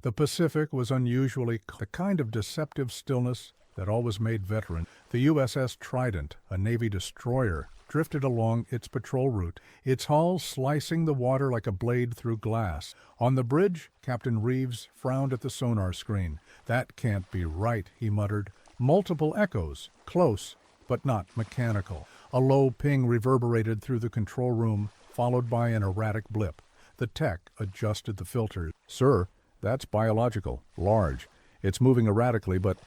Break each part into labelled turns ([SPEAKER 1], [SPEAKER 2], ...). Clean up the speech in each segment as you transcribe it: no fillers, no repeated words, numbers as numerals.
[SPEAKER 1] The Pacific was unusually the kind of deceptive stillness that always made veteran. The USS Trident, a Navy destroyer, drifted along its patrol route, its hull slicing the water like a blade through glass. On the bridge, Captain Reeves frowned at the sonar screen. "That can't be right," he muttered. Multiple echoes, close, but not mechanical. A low ping reverberated through the control room, followed by an erratic blip. The tech adjusted the filters. "Sir, that's biological, large. It's moving erratically, but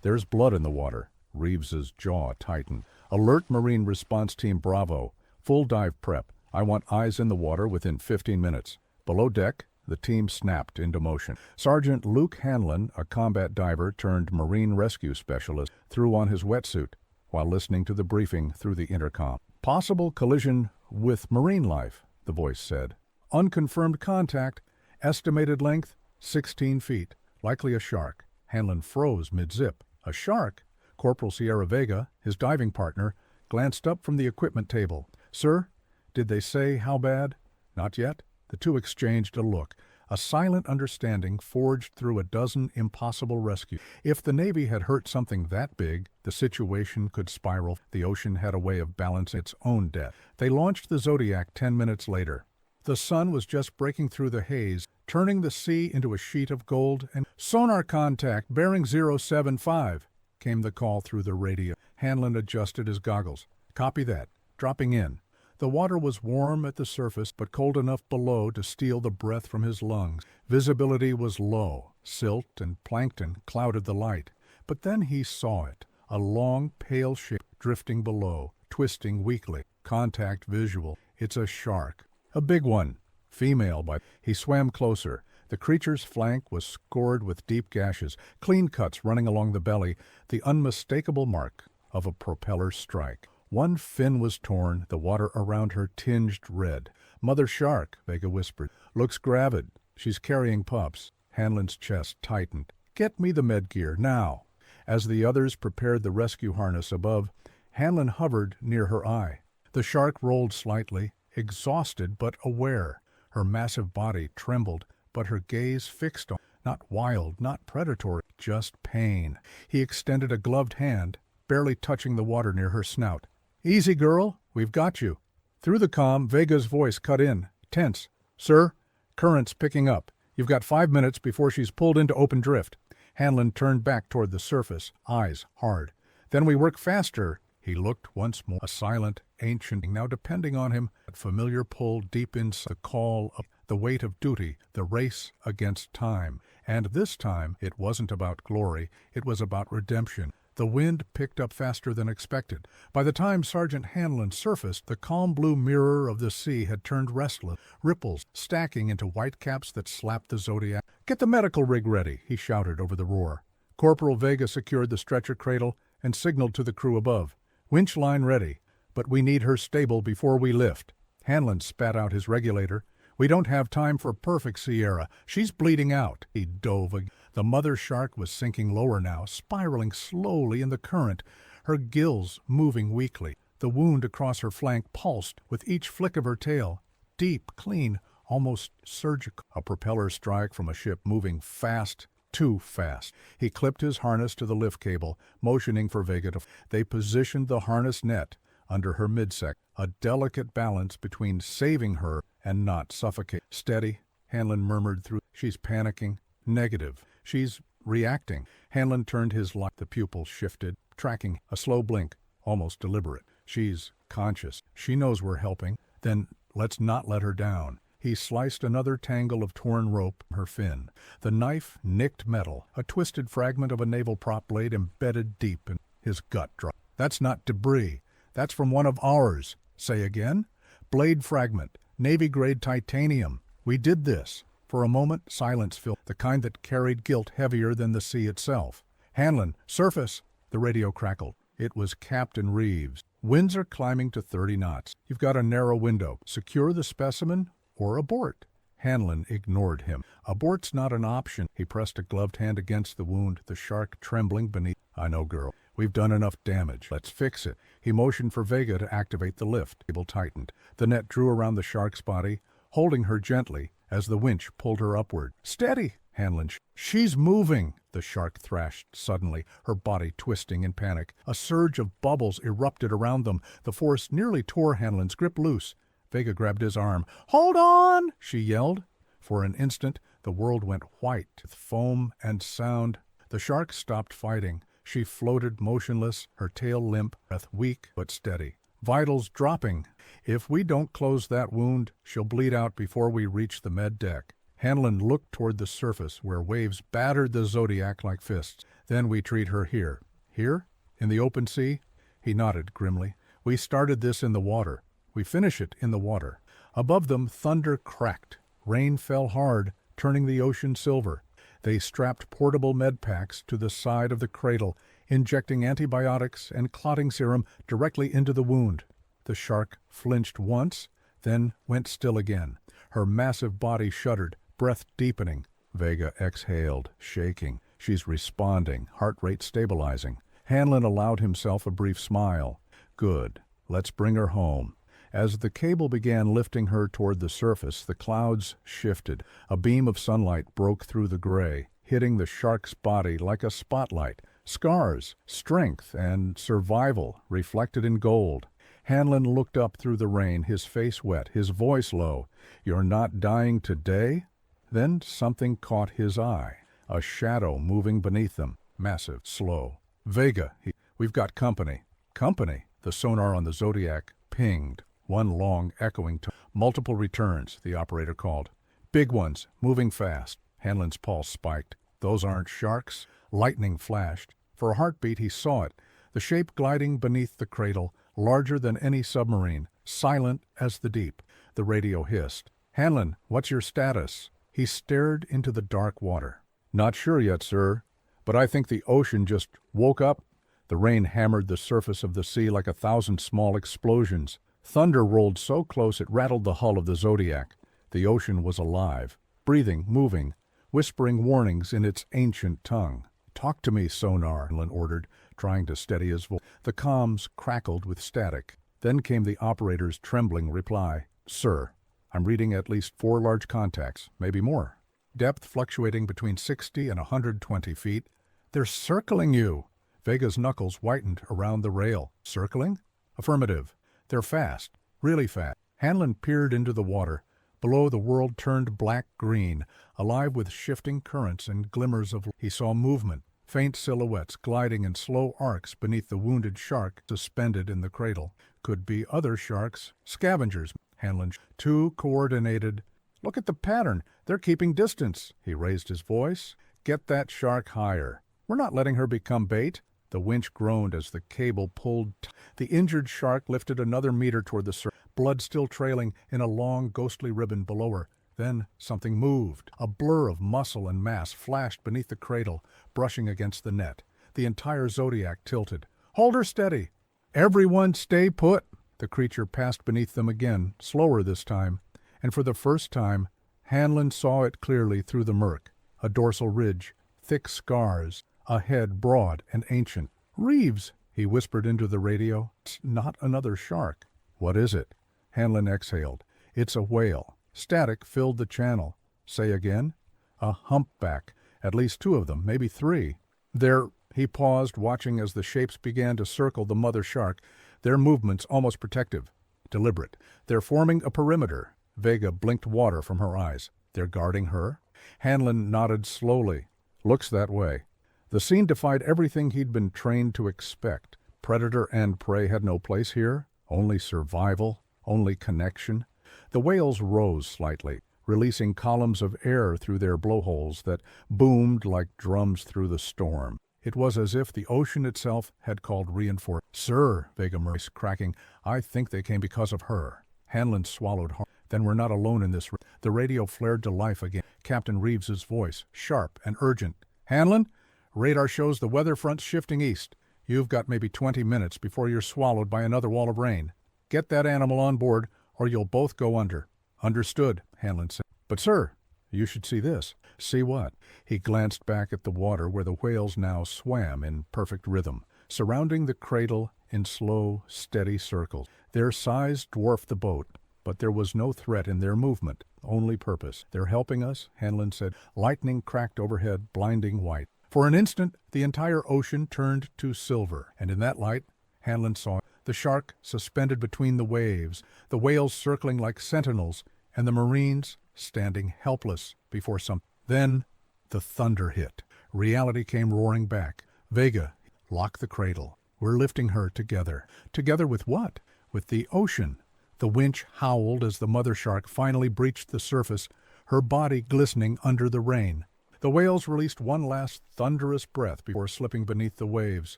[SPEAKER 1] there's blood in the water." Reeves's jaw tightened. "Alert Marine Response Team Bravo. Full dive prep. I want eyes in the water within 15 minutes. Below deck." The team snapped into motion. Sergeant Luke Hanlon, a combat diver turned marine rescue specialist, threw on his wetsuit while listening to the briefing through the intercom. "Possible collision with marine life," the voice said. "Unconfirmed contact. Estimated length, 16 feet. Likely a shark." Hanlon froze mid-zip. A shark? Corporal Sierra Vega, his diving partner, glanced up from the equipment table. "Sir, did they say how bad?" "Not yet." The two exchanged a look. A silent understanding forged through a dozen impossible rescues. If the Navy had hurt something that big, the situation could spiral. The ocean had a way of balancing its own death. They launched the Zodiac 10 minutes later. The sun was just breaking through the haze, turning the sea into a sheet of gold, and "Sonar contact, bearing 075, came the call through the radio. Hanlon adjusted his goggles. "Copy that. Dropping in." The water was warm at the surface, but cold enough below to steal the breath from his lungs. Visibility was low. Silt and plankton clouded the light. But then he saw it, a long, pale shape drifting below, twisting weakly. Contact visual. "It's a shark. A big one. Female by..." He swam closer. The creature's flank was scored with deep gashes, clean cuts running along the belly, the unmistakable mark of a propeller strike. One fin was torn, the water around her tinged red. "Mother shark," Vega whispered. "Looks gravid. She's carrying pups." Hanlon's chest tightened. "Get me the med gear, now." As the others prepared the rescue harness above, Hanlon hovered near her eye. The shark rolled slightly, exhausted but aware. Her massive body trembled, but her gaze fixed on, not wild, not predatory, just pain. He extended a gloved hand, barely touching the water near her snout. "Easy, girl. We've got you." Through the comm, Vega's voice cut in, tense. "Sir, current's picking up. You've got 5 minutes before she's pulled into open drift." Hanlon turned back toward the surface, eyes hard. "Then we work faster." He looked once more, a silent, ancient, now depending on him, that familiar pull deep inside, the call of the weight of duty, the race against time. And this time, it wasn't about glory, it was about redemption. The wind picked up faster than expected. By the time Sergeant Hanlon surfaced, the calm blue mirror of the sea had turned restless, ripples stacking into whitecaps that slapped the Zodiac. "Get the medical rig ready," he shouted over the roar. Corporal Vega secured the stretcher cradle and signaled to the crew above. "Winch line ready, but we need her stable before we lift." Hanlon spat out his regulator. "We don't have time for perfect, Sierra. She's bleeding out." He dove again. The mother shark was sinking lower now, spiraling slowly in the current, her gills moving weakly. The wound across her flank pulsed with each flick of her tail. Deep, clean, almost surgical. A propeller strike from a ship moving fast, too fast. He clipped his harness to the lift cable, motioning for Vega to... They positioned the harness net under her midsection, a delicate balance between saving her and not suffocate. "Steady," Hanlon murmured through. "She's panicking." "Negative. She's reacting." Hanlon turned his light. The pupil shifted, tracking a slow blink, almost deliberate. "She's conscious. She knows we're helping. Then let's not let her down." He sliced another tangle of torn rope from her fin. The knife nicked metal, a twisted fragment of a naval prop blade embedded deep in his gut. "That's not debris. That's from one of ours." "Say again?" "Blade fragment. Navy-grade titanium. We did this." For a moment, silence filled, the kind that carried guilt heavier than the sea itself. "Hanlon, surface!" The radio crackled. It was Captain Reeves. "Winds are climbing to 30 knots. You've got a narrow window. Secure the specimen or abort." Hanlon ignored him. "Abort's not an option." He pressed a gloved hand against the wound, the shark trembling beneath. "I know, girl. We've done enough damage. Let's fix it." He motioned for Vega to activate the lift. The cable tightened. The net drew around the shark's body, holding her gently as the winch pulled her upward. "Steady!" Hanlon, she's moving, the shark thrashed suddenly, her body twisting in panic. A surge of bubbles erupted around them. The force nearly tore Hanlon's grip loose. Vega grabbed his arm. "Hold on!" she yelled. For an instant, the world went white with foam and sound. The shark stopped fighting. She floated motionless, her tail limp, breath weak but steady. Vitals dropping. If we don't close that wound, she'll bleed out before we reach the med deck. Hanlon looked toward the surface where waves battered the Zodiac like fists. Then we treat her here. Here? In the open sea? He nodded grimly. We started this in the water. We finish it in the water. Above them, thunder cracked. Rain fell hard, turning the ocean silver. They strapped portable med packs to the side of the cradle, injecting antibiotics and clotting serum directly into the wound. The shark flinched once, then went still again. Her massive body shuddered, breath deepening. Vega exhaled, shaking. She's responding, heart rate stabilizing. Hanlon allowed himself a brief smile. Good. Let's bring her home. As the cable began lifting her toward the surface, the clouds shifted. A beam of sunlight broke through the gray, hitting the shark's body like a spotlight. Scars, strength, and survival reflected in gold. Hanlon looked up through the rain, his face wet, his voice low. "You're not dying today?" Then something caught his eye. A shadow moving beneath them, massive, slow. "Vega, we've got company." "Company?" The sonar on the Zodiac pinged. One long, echoing tone. "Multiple returns," the operator called. "Big ones, moving fast." Hanlon's pulse spiked. "Those aren't sharks?" Lightning flashed. For a heartbeat he saw it, the shape gliding beneath the cradle, larger than any submarine, silent as the deep. The radio hissed. "Hanlon, what's your status?" He stared into the dark water. "Not sure yet, sir, but I think the ocean just woke up." The rain hammered the surface of the sea like 1,000 small explosions. Thunder rolled so close it rattled the hull of the Zodiac. The ocean was alive, breathing, moving, whispering warnings in its ancient tongue. "Talk to me, sonar," Hanlon ordered, trying to steady his voice. The comms crackled with static. Then came the operator's trembling reply. "Sir, I'm reading at least 4 large contacts, maybe more. Depth fluctuating between 60 and 120 feet. They're circling you." Vega's knuckles whitened around the rail. "Circling?" "Affirmative. They're fast, really fast." Hanlon peered into the water. Below, the world turned black-green, alive with shifting currents and glimmers of... He saw movement, faint silhouettes gliding in slow arcs beneath the wounded shark suspended in the cradle. Could be other sharks, scavengers. Hanlon, too coordinated. "Look at the pattern. They're keeping distance." He raised his voice. "Get that shark higher. We're not letting her become bait." The winch groaned as the cable pulled. The injured shark lifted another meter toward the surface, blood still trailing in a long, ghostly ribbon below her. Then something moved. A blur of muscle and mass flashed beneath the cradle, brushing against the net. The entire Zodiac tilted. "Hold her steady." "Everyone stay put." The creature passed beneath them again, slower this time, and for the first time, Hanlon saw it clearly through the murk. A dorsal ridge, thick scars, a head broad and ancient. "Reeves," he whispered into the radio. "It's not another shark." "What is it?" Hanlon exhaled. "It's a whale." Static filled the channel. "Say again?" "A humpback. At least 2 of them, maybe 3. They're..." He paused, watching as the shapes began to circle the mother shark, their movements almost protective, deliberate. "They're forming a perimeter." Vega blinked water from her eyes. "They're guarding her?" Hanlon nodded slowly. "Looks that way." The scene defied everything he'd been trained to expect. Predator and prey had no place here. Only survival, only connection. The whales rose slightly, releasing columns of air through their blowholes that boomed like drums through the storm. It was as if the ocean itself had called reinforcements. "Sir," Vega murmured, cracking, "I think they came because of her." Hanlon swallowed hard. "Then we're not alone in this." The radio flared to life again. Captain Reeves's voice, sharp and urgent. "Hanlon? Radar shows the weather front's shifting east. You've got maybe 20 minutes before you're swallowed by another wall of rain. Get that animal on board, or you'll both go under." "Understood," Hanlon said. "But, sir, you should see this." "See what?" He glanced back at the water where the whales now swam in perfect rhythm, surrounding the cradle in slow, steady circles. Their size dwarfed the boat, but there was no threat in their movement. only purpose. They're helping us, Hanlon said. Lightning cracked overhead, blinding white. For an instant, the entire ocean turned to silver, and in that light, Hanlon saw the shark suspended between the waves, the whales circling like sentinels, and the Marines standing helpless before some. Then the thunder hit. Reality came roaring back. Vega, lock the cradle. We're lifting her together. Together with what? With the ocean. The winch howled as the mother shark finally breached the surface, her body glistening under the rain. The whales released one last thunderous breath before slipping beneath the waves,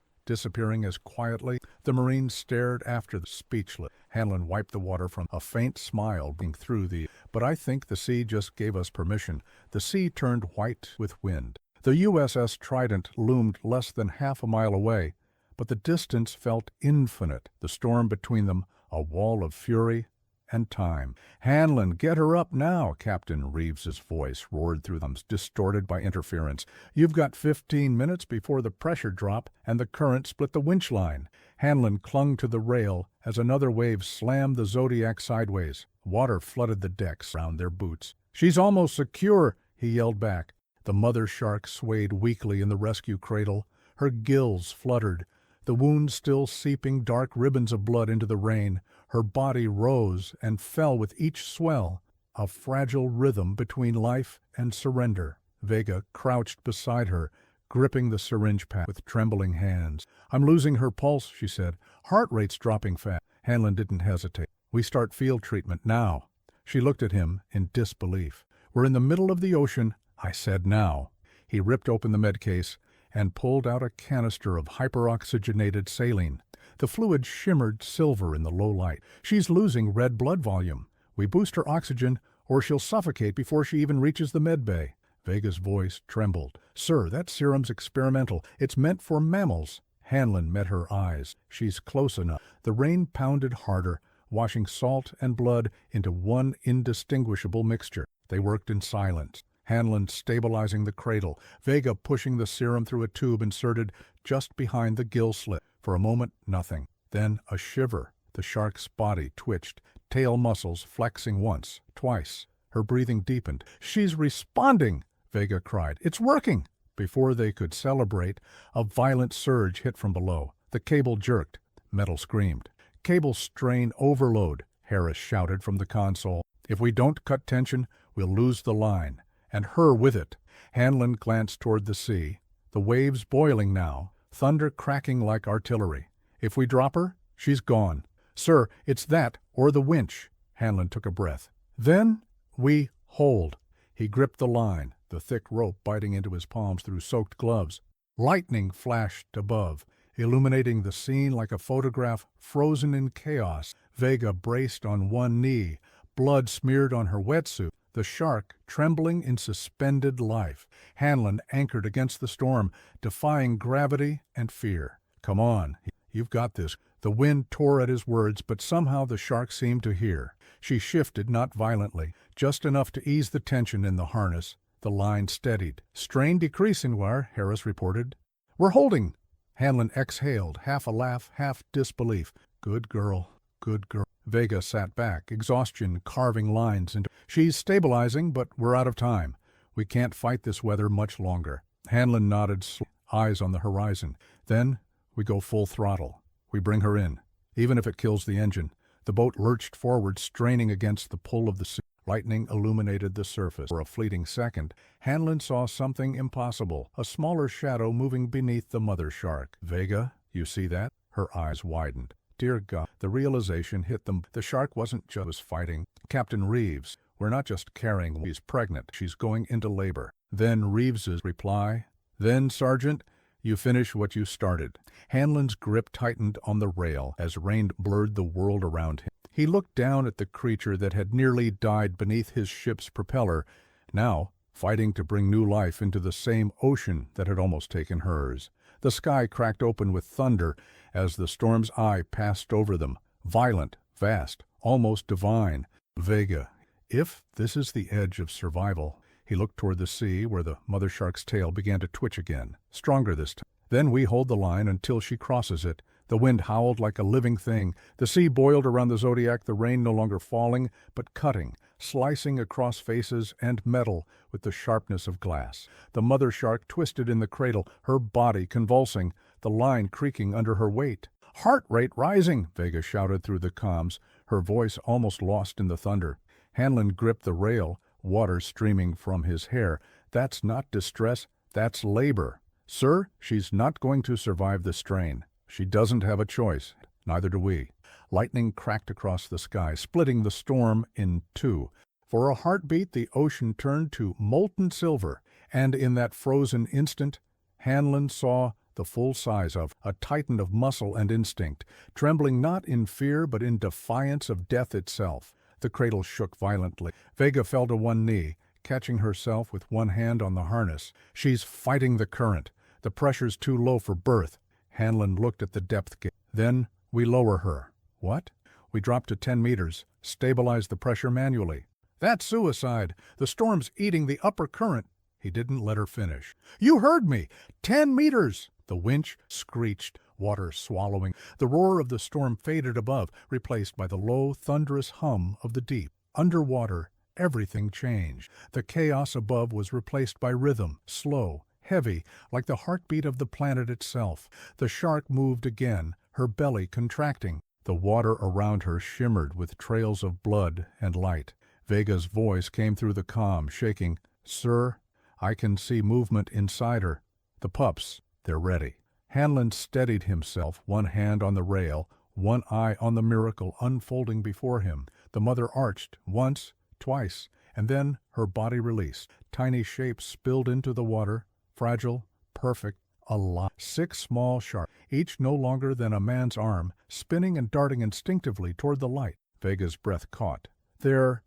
[SPEAKER 1] disappearing as quietly. The Marines stared after the speechless. Hanlon wiped the water from a faint smile being through the. But I think the sea just gave us permission. The sea turned white with wind. The USS Trident loomed less than half a mile away, but the distance felt infinite, the storm between them a wall of fury and time. Hanlon, get her up now, Captain Reeves's voice roared through them, distorted by interference. You've got 15 minutes before the pressure drop and the current split the winch line. Hanlon clung to the rail as another wave slammed the Zodiac sideways. Water flooded the decks around their boots. She's almost secure, he yelled back. The mother shark swayed weakly in the rescue cradle. Her gills fluttered, the wound still seeping dark ribbons of blood into the rain. Her body rose and fell with each swell, a fragile rhythm between life and surrender. Vega crouched beside her, gripping the syringe pack with trembling hands. I'm losing her pulse, she said. Heart rate's dropping fast. Hanlon didn't hesitate. We start field treatment now. She looked at him in disbelief. We're in the middle of the ocean. I said now. He ripped open the med case and pulled out a canister of hyperoxygenated saline. The fluid shimmered silver in the low light. She's losing red blood volume. We boost her oxygen, or she'll suffocate before she even reaches the med bay. Vega's voice trembled. Sir, that serum's experimental. It's meant for mammals. Hanlon met her eyes. She's close enough. The rain pounded harder, washing salt and blood into one indistinguishable mixture. They worked in silence. Hanlon stabilizing the cradle, Vega pushing the serum through a tube inserted just behind the gill slit. For a moment, nothing. Then a shiver. The shark's body twitched, tail muscles flexing once, twice. Her breathing deepened. She's responding, Vega cried. It's working! Before they could celebrate, a violent surge hit from below. The cable jerked. Metal screamed. Cable strain overload, Harris shouted from the console. If we don't cut tension, we'll lose the line. And her with it. Hanlon glanced toward the sea, the waves boiling now, thunder cracking like artillery. If we drop her, she's gone. Sir, it's that or the winch. Hanlon took a breath. Then we hold. He gripped the line, the thick rope biting into his palms through soaked gloves. Lightning flashed above, illuminating the scene like a photograph frozen in chaos. Vega braced on one knee, blood smeared on her wetsuit. The shark trembling in suspended life. Hanlon anchored against the storm, defying gravity and fear. Come on, you've got this. The wind tore at his words, but somehow the shark seemed to hear. She shifted, not violently, just enough to ease the tension in the harness. The line steadied. Strain decreasing, Harris reported. We're holding. Hanlon exhaled, half a laugh, half disbelief. Good girl, good girl. Vega sat back, exhaustion carving lines into. She's stabilizing, but we're out of time. We can't fight this weather much longer. Hanlon nodded, eyes on the horizon. Then we go full throttle. We bring her in, even if it kills the engine. The boat lurched forward, straining against the pull of the sea. Lightning illuminated the surface. For a fleeting second, Hanlon saw something impossible, a smaller shadow moving beneath the mother shark. Vega, you see that? Her eyes widened. Dear God, the realization hit them. The shark wasn't just fighting. Captain Reeves, we're not just carrying. She's pregnant. She's going into labor. Then Reeves's reply. Then, Sergeant, you finish what you started. Hanlon's grip tightened on the rail as rain blurred the world around him. He looked down at the creature that had nearly died beneath his ship's propeller, now fighting to bring new life into the same ocean that had almost taken hers. The sky cracked open with thunder as the storm's eye passed over them, violent, vast, almost divine. Vega, if this is the edge of survival. He looked toward the sea where the mother shark's tail began to twitch again, stronger this time. Then we hold the line until she crosses it. The wind howled like a living thing. The sea boiled around the Zodiac, the rain no longer falling, but cutting, slicing across faces and metal with the sharpness of glass. The mother shark twisted in the cradle, her body convulsing, the line creaking under her weight. "Heart rate rising," Vega shouted through the comms, her voice almost lost in the thunder. Hanlon gripped the rail, water streaming from his hair. "That's not distress, that's labor. Sir, she's not going to survive the strain. She doesn't have a choice. Neither do we." Lightning cracked across the sky, splitting the storm in two. For a heartbeat, the ocean turned to molten silver, and in that frozen instant, Hanlon saw the full size of a titan of muscle and instinct, trembling not in fear but in defiance of death itself. The cradle shook violently. Vega fell to one knee, catching herself with one hand on the harness. She's fighting the current. The pressure's too low for birth. Hanlon looked at the depth gauge. Then we lower her. What? We drop to 10 meters. Stabilize the pressure manually. That's suicide. The storm's eating the upper current. He didn't let her finish. You heard me. 10 meters. The winch screeched, water swallowing. The roar of the storm faded above, replaced by the low, thunderous hum of the deep. Underwater, everything changed. The chaos above was replaced by rhythm, slow, heavy, like the heartbeat of the planet itself. The shark moved again, her belly contracting. The water around her shimmered with trails of blood and light. Vega's voice came through the comm, shaking. "Sir, I can see movement inside her. The pups, they're ready." Hanlon steadied himself, one hand on the rail, one eye on the miracle unfolding before him. The mother arched, once, twice, and then her body released. Tiny shapes spilled into the water, fragile, perfect, alive. 6 small sharks, each no longer than a man's arm, spinning and darting instinctively toward the light. Vega's breath caught. They're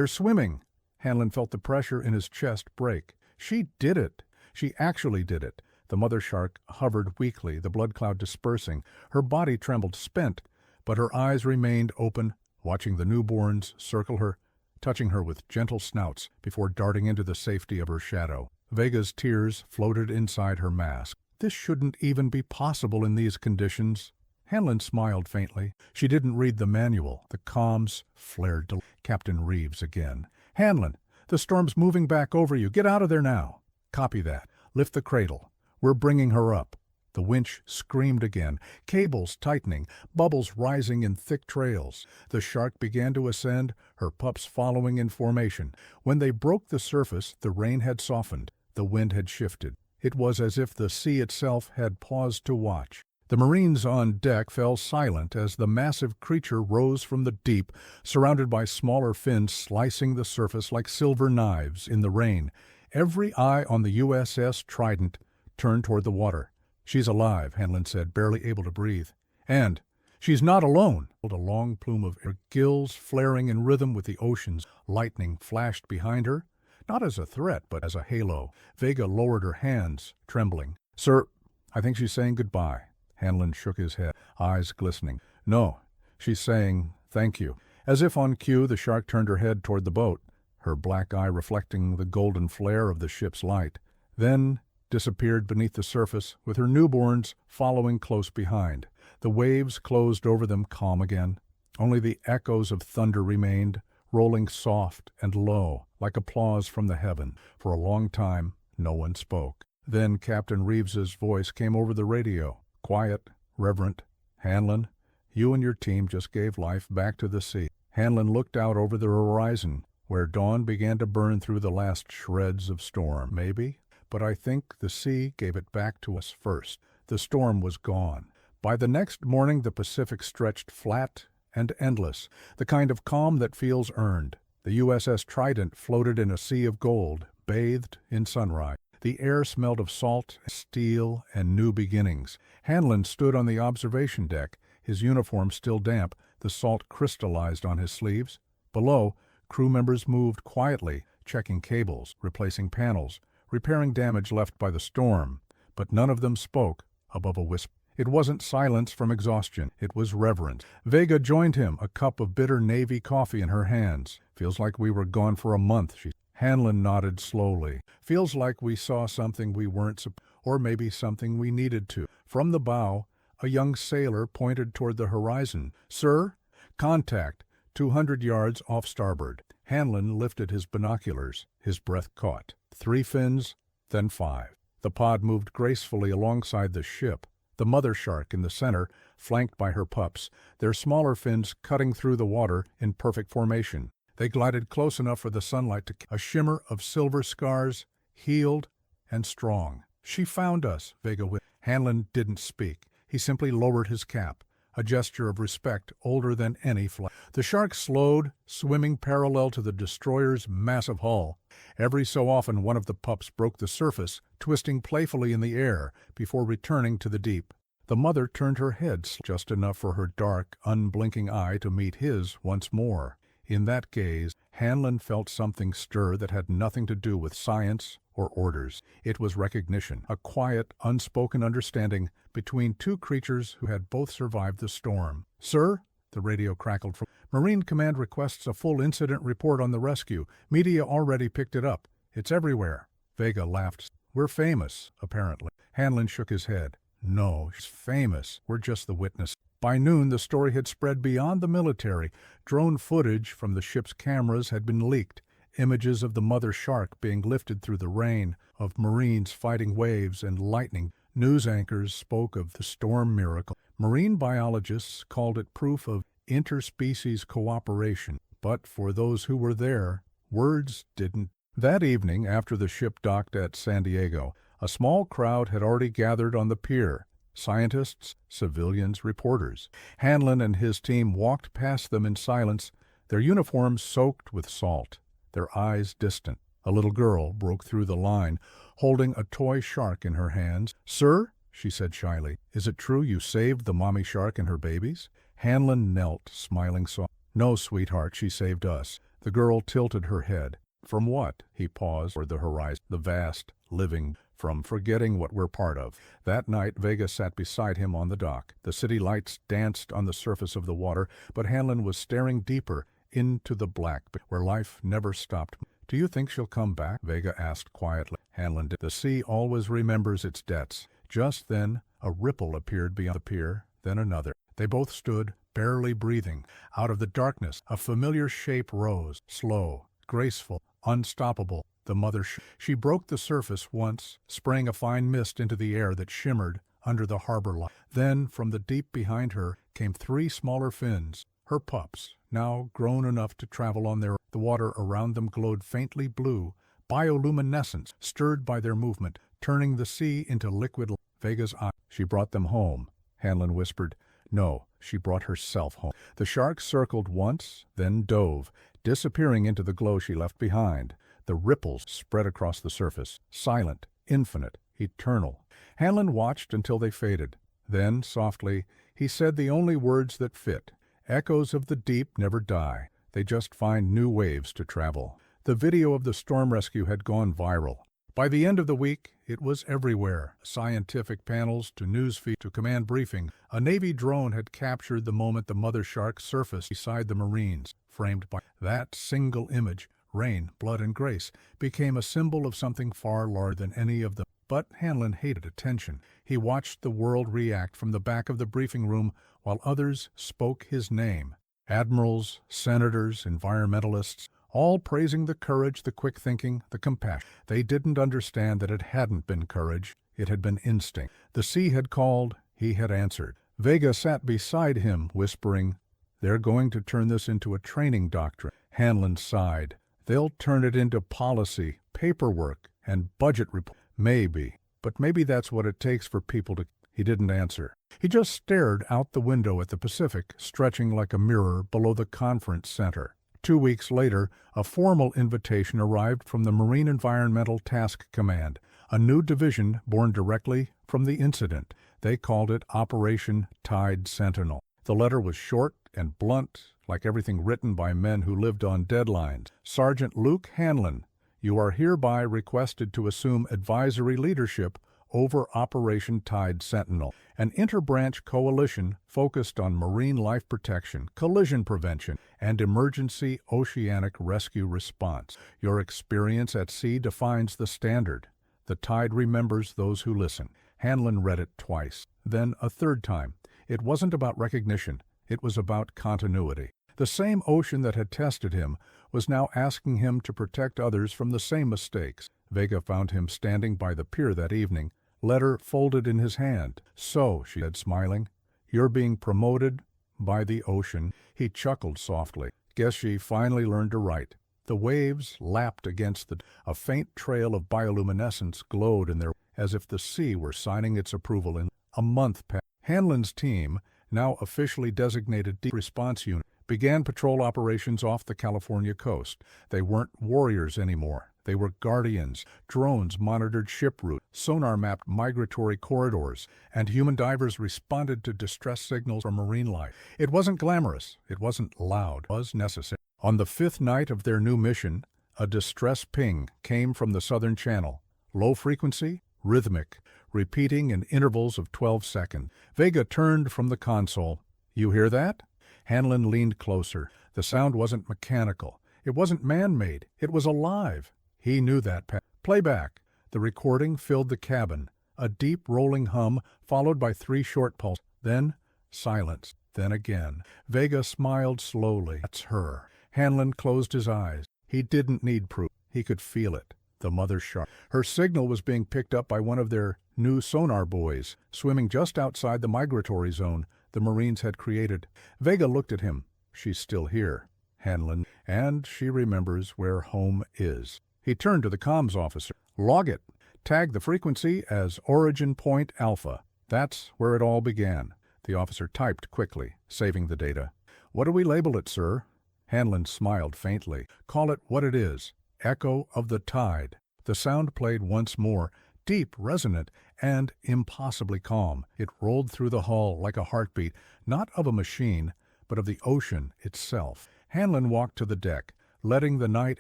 [SPEAKER 1] swimming." Hanlon felt the pressure in his chest break. She did it. She actually did it. The mother shark hovered weakly, the blood cloud dispersing. Her body trembled, spent, but her eyes remained open, watching the newborns circle her, touching her with gentle snouts before darting into the safety of her shadow. Vega's tears floated inside her mask. This shouldn't even be possible in these conditions. Hanlon smiled faintly. She didn't read the manual. The comms flared to Captain Reeves again. "Hanlon, the storm's moving back over you. Get out of there now." "Copy that. Lift the cradle. We're bringing her up." The winch screamed again, cables tightening, bubbles rising in thick trails. The shark began to ascend, her pups following in formation. When they broke the surface, the rain had softened, the wind had shifted. It was as if the sea itself had paused to watch. The Marines on deck fell silent as the massive creature rose from the deep, surrounded by smaller fins slicing the surface like silver knives in the rain. Every eye on the USS Trident turned toward the water. "She's alive," Hanlon said, barely able to breathe. "And she's not alone." A long plume of air, gills flaring in rhythm with the oceans. Lightning flashed behind her, not as a threat, but as a halo. Vega lowered her hands, trembling. "Sir, I think she's saying goodbye." Hanlon shook his head, eyes glistening. "No, she's saying thank you." As if on cue, the shark turned her head toward the boat, her black eye reflecting the golden flare of the ship's light. Then disappeared beneath the surface, with her newborns following close behind. The waves closed over them calm again. Only the echoes of thunder remained, rolling soft and low, like applause from the heaven. For a long time, no one spoke. Then Captain Reeves's voice came over the radio, quiet, reverent. "Hanlon, you and your team just gave life back to the sea." Hanlon looked out over the horizon, where dawn began to burn through the last shreds of storm. "Maybe, but I think the sea gave it back to us first." The storm was gone. By the next morning the Pacific stretched flat and endless, the kind of calm that feels earned. The USS Trident floated in a sea of gold, bathed in sunrise. The air smelled of salt, steel, and new beginnings. Hanlon stood on the observation deck, his uniform still damp, the salt crystallized on his sleeves. Below, crew members moved quietly, checking cables, replacing panels, repairing damage left by the storm, but none of them spoke above a whisper. It wasn't silence from exhaustion, it was reverence. Vega joined him, a cup of bitter Navy coffee in her hands. "Feels like we were gone for a month," she said. Hanlon nodded slowly. "Feels like we saw something we weren't or maybe something we needed to." From the bow, a young sailor pointed toward the horizon. "Sir, contact, 200 yards off starboard." Hanlon lifted his binoculars. His breath caught. 3 fins, then 5. The pod moved gracefully alongside the ship, the mother shark in the center, flanked by her pups, their smaller fins cutting through the water in perfect formation. They glided close enough for the sunlight to a shimmer of silver scars, healed and strong. "She found us," Vega whispered. Hanlon didn't speak. He simply lowered his cap, a gesture of respect older than any flight. The shark slowed, swimming parallel to the destroyer's massive hull. Every so often one of the pups broke the surface, twisting playfully in the air before returning to the deep. The mother turned her head just enough for her dark, unblinking eye to meet his once more. In that gaze, Hanlon felt something stir that had nothing to do with science or orders. It was recognition, a quiet, unspoken understanding between two creatures who had both survived the storm. "Sir," the radio crackled from, "Marine Command requests a full incident report on the rescue. Media already picked it up. It's everywhere." Vega laughed. "We're famous, apparently." Hanlon shook his head. "No, she's famous. We're just the witness." By noon, the story had spread beyond the military. Drone footage from the ship's cameras had been leaked. Images of the mother shark being lifted through the rain, of Marines fighting waves and lightning. News anchors spoke of the storm miracle. Marine biologists called it proof of interspecies cooperation. But for those who were there, words didn't. That evening, after the ship docked at San Diego, a small crowd had already gathered on the pier. Scientists, civilians, reporters. Hanlon and his team walked past them in silence, their uniforms soaked with salt, their eyes distant. A little girl broke through the line, holding a toy shark in her hands. "Sir," she said shyly, "is it true you saved the mommy shark and her babies?" Hanlon knelt, smiling softly. "No, sweetheart, she saved us." The girl tilted her head. "From what?" He paused toward the horizon. "The vast, living, from forgetting what we're part of." That night, Vega sat beside him on the dock. The city lights danced on the surface of the water, but Hanlon was staring deeper into the black, where life never stopped. "Do you think she'll come back?" Vega asked quietly. Hanlon did. "The sea always remembers its debts." Just then, a ripple appeared beyond the pier, then another. They both stood, barely breathing. Out of the darkness, a familiar shape rose, slow, graceful, unstoppable. The mother she broke the surface once, spraying a fine mist into the air that shimmered under the harbor light. Then, from the deep behind her, came 3 smaller fins, her pups, now grown enough to travel on their own. The water around them glowed faintly blue, bioluminescence, stirred by their movement, turning the sea into liquid. Vega's eye. "She brought them home," Hanlon whispered. "No, she brought herself home." The shark circled once, then dove, disappearing into the glow she left behind. The ripples spread across the surface, silent, infinite, eternal. Hanlon watched until they faded. Then, softly, he said the only words that fit. "Echoes of the deep never die. They just find new waves to travel." The video of the storm rescue had gone viral. By the end of the week, it was everywhere. Scientific panels to news feed to command briefing. A Navy drone had captured the moment the mother shark surfaced beside the Marines, framed by that single image. Rain, blood, and grace became a symbol of something far larger than any of them. But Hanlon hated attention. He watched the world react from the back of the briefing room while others spoke his name. Admirals, senators, environmentalists, all praising the courage, the quick thinking, the compassion. They didn't understand that it hadn't been courage, it had been instinct. The sea had called, he had answered. Vega sat beside him, whispering, "They're going to turn this into a training doctrine." Hanlon sighed. "They'll turn it into policy, paperwork, and budget report." "Maybe. But maybe that's what it takes for people to..." He didn't answer. He just stared out the window at the Pacific, stretching like a mirror below the conference center. 2 weeks later, a formal invitation arrived from the Marine Environmental Task Command, a new division born directly from the incident. They called it Operation Tide Sentinel. The letter was short and blunt, like everything written by men who lived on deadlines. "Sergeant Luke Hanlon, you are hereby requested to assume advisory leadership over Operation Tide Sentinel, an interbranch coalition focused on marine life protection, collision prevention, and emergency oceanic rescue response. Your experience at sea defines the standard. The tide remembers those who listen." Hanlon read it twice, then a third time. It wasn't about recognition. It was about continuity. The same ocean that had tested him was now asking him to protect others from the same mistakes. Vega found him standing by the pier that evening, letter folded in his hand. "So," she said, smiling, "you're being promoted by the ocean." He chuckled softly. "Guess she finally learned to write." The waves lapped against a faint trail of bioluminescence glowed in there, as if the sea were signing its approval. In a month passed. Hanlon's team, now officially designated Deep Response Unit, began patrol operations off the California coast. They weren't warriors anymore. They were guardians. Drones monitored ship routes, sonar mapped migratory corridors, and human divers responded to distress signals from marine life. It wasn't glamorous. It wasn't loud. It was necessary. On the 5th night of their new mission, a distress ping came from the southern channel. Low frequency, rhythmic, repeating in intervals of 12 seconds. Vega turned from the console. "You hear that?" Hanlon leaned closer. The sound wasn't mechanical. It wasn't man-made. It was alive. He knew that. Playback. The recording filled the cabin. A deep rolling hum, followed by 3 short pulses. Then silence. Then again. Vega smiled slowly. "That's her." Hanlon closed his eyes. He didn't need proof. He could feel it. The mother shark. Her signal was being picked up by one of their new sonar buoys, swimming just outside the migratory zone the Marines had created. Vega looked at him. "She's still here, Hanlon, and she remembers where home is." He turned to the comms officer. "Log it. Tag the frequency as Origin Point Alpha. That's where it all began." The officer typed quickly, saving the data. "What do we label it, sir?" Hanlon smiled faintly. "Call it what it is. Echo of the tide." The sound played once more, deep, resonant, and impossibly calm. It rolled through the hull like a heartbeat, not of a machine, but of the ocean itself. Hanlon walked to the deck, letting the night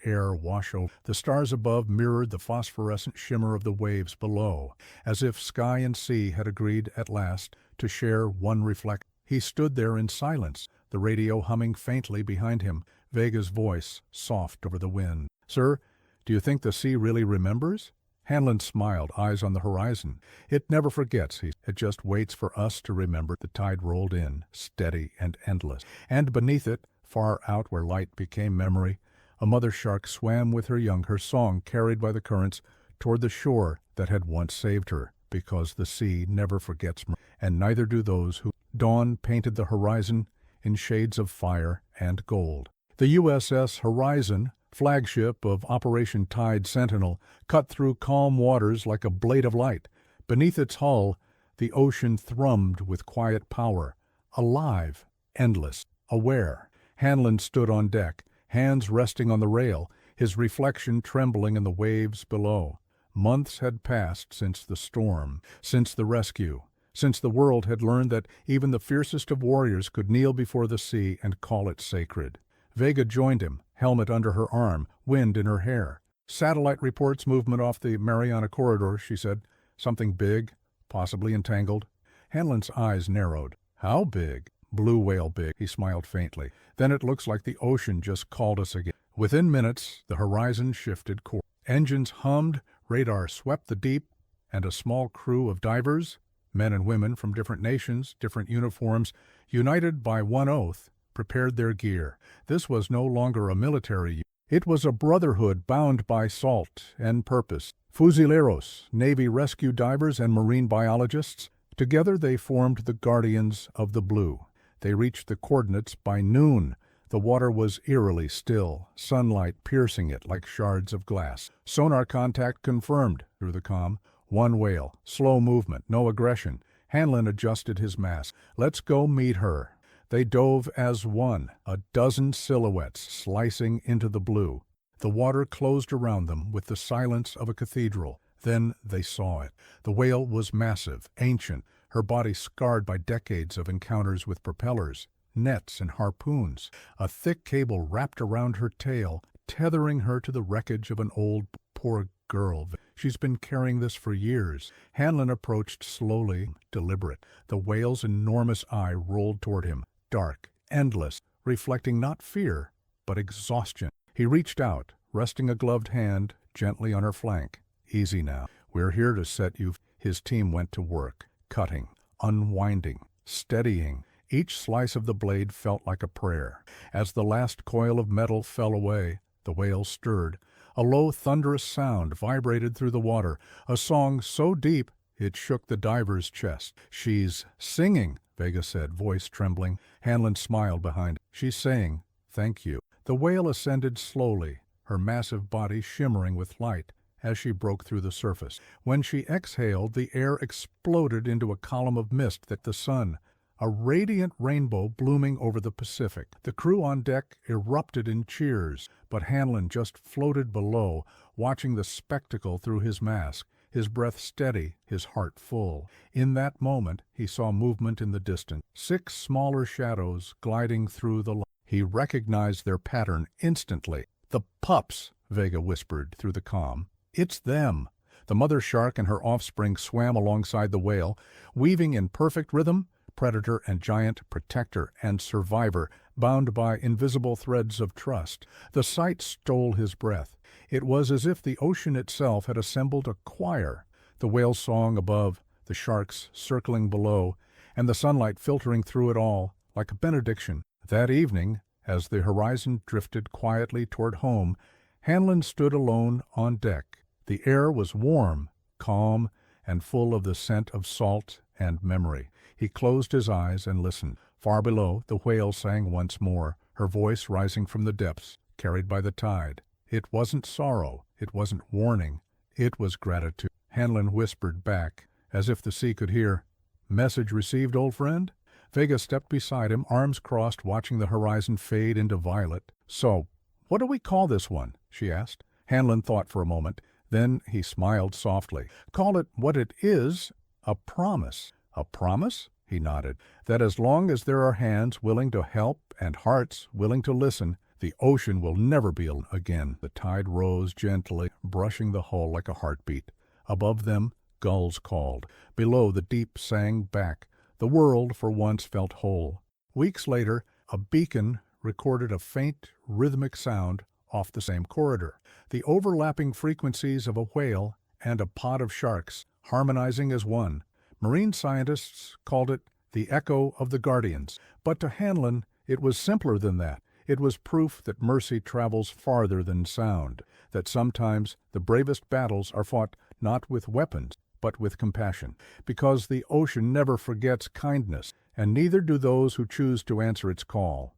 [SPEAKER 1] air wash over. The stars above mirrored the phosphorescent shimmer of the waves below, as if sky and sea had agreed at last to share one reflection. He stood there in silence, the radio humming faintly behind him, Vega's voice soft over the wind. "Sir, do you think the sea really remembers?" Hanlon smiled, eyes on the horizon. "It never forgets. It just waits for us to remember." The tide rolled in, steady and endless. And beneath it, far out where light became memory, a mother shark swam with her young, her song carried by the currents toward the shore that had once saved her, because the sea never forgets, and neither do those who. Dawn painted the horizon in shades of fire and gold. The USS Horizon, flagship of Operation Tide Sentinel, cut through calm waters like a blade of light. Beneath its hull, the ocean thrummed with quiet power, alive, endless, aware. Hanlon stood on deck, hands resting on the rail, his reflection trembling in the waves below. Months had passed since the storm, since the rescue, since the world had learned that even the fiercest of warriors could kneel before the sea and call it sacred. Vega joined him, helmet under her arm, wind in her hair. "Satellite reports movement off the Mariana Corridor," she said. "Something big, possibly entangled." Hanlon's eyes narrowed. "How big?" "Blue whale big," he smiled faintly. "Then it looks like the ocean just called us again." Within minutes, the horizon shifted course. Engines hummed, radar swept the deep, and a small crew of divers, men and women from different nations, different uniforms, united by one oath, prepared their gear. This was no longer a military unit. It was a brotherhood bound by salt and purpose. Fusileros, Navy rescue divers, and marine biologists, together they formed the Guardians of the Blue. They reached the coordinates by noon. The water was eerily still, sunlight piercing it like shards of glass. Sonar contact confirmed through the comm. One whale, slow movement, no aggression. Hanlon adjusted his mask. "Let's go meet her." They dove as one, a dozen silhouettes slicing into the blue. The water closed around them with the silence of a cathedral. Then they saw it. The whale was massive, ancient, her body scarred by decades of encounters with propellers, nets, and harpoons. A thick cable wrapped around her tail, tethering her to the wreckage of an old, poor girl. "She's been carrying this for years." Hanlon approached slowly, deliberate. The whale's enormous eye rolled toward him, dark, endless, reflecting not fear, but exhaustion. He reached out, resting a gloved hand gently on her flank. "Easy now. We're here to set you." His team went to work, cutting, unwinding, steadying, Each slice of the blade felt like a prayer. As the last coil of metal fell away, the whale stirred. A low, thunderous sound vibrated through the water, a song so deep it shook the diver's chest. "She's singing," Vega said, voice trembling. Hanlon smiled behind. "She's saying, thank you." The whale ascended slowly, her massive body shimmering with light as she broke through the surface. When she exhaled, the air exploded into a column of mist that the sun, a radiant rainbow blooming over the Pacific. The crew on deck erupted in cheers, but Hanlon just floated below, watching the spectacle through his mask, his breath steady, his heart full. In that moment, he saw movement in the distance, 6 smaller shadows gliding through the light. He recognized their pattern instantly. "The pups," Vega whispered through the comm. "It's them." The mother shark and her offspring swam alongside the whale, weaving in perfect rhythm, predator and giant, protector and survivor, bound by invisible threads of trust. The sight stole his breath. It was as if the ocean itself had assembled a choir, the whale's song above, the sharks circling below, and the sunlight filtering through it all like a benediction. That evening, as the horizon drifted quietly toward home, Hanlon stood alone on deck. The air was warm, calm, and full of the scent of salt and memory. He closed his eyes and listened. Far below, the whale sang once more, her voice rising from the depths, carried by the tide. It wasn't sorrow, it wasn't warning, it was gratitude. Hanlon whispered back, as if the sea could hear, "Message received, old friend?" Vega stepped beside him, arms crossed, watching the horizon fade into violet. "So, what do we call this one?" she asked. Hanlon thought for a moment. Then he smiled softly. "Call it what it is, a promise." "A promise?" He nodded. "That as long as there are hands willing to help and hearts willing to listen, the ocean will never be alone again." The tide rose gently, brushing the hull like a heartbeat. Above them, gulls called. Below, the deep sang back. The world, for once, felt whole. Weeks later, a beacon recorded a faint, rhythmic sound off the same corridor. The overlapping frequencies of a whale and a pod of sharks, harmonizing as one. Marine scientists called it the echo of the Guardians. But to Hanlon, it was simpler than that. It was proof that mercy travels farther than sound, that sometimes the bravest battles are fought not with weapons, but with compassion, because the ocean never forgets kindness, and neither do those who choose to answer its call.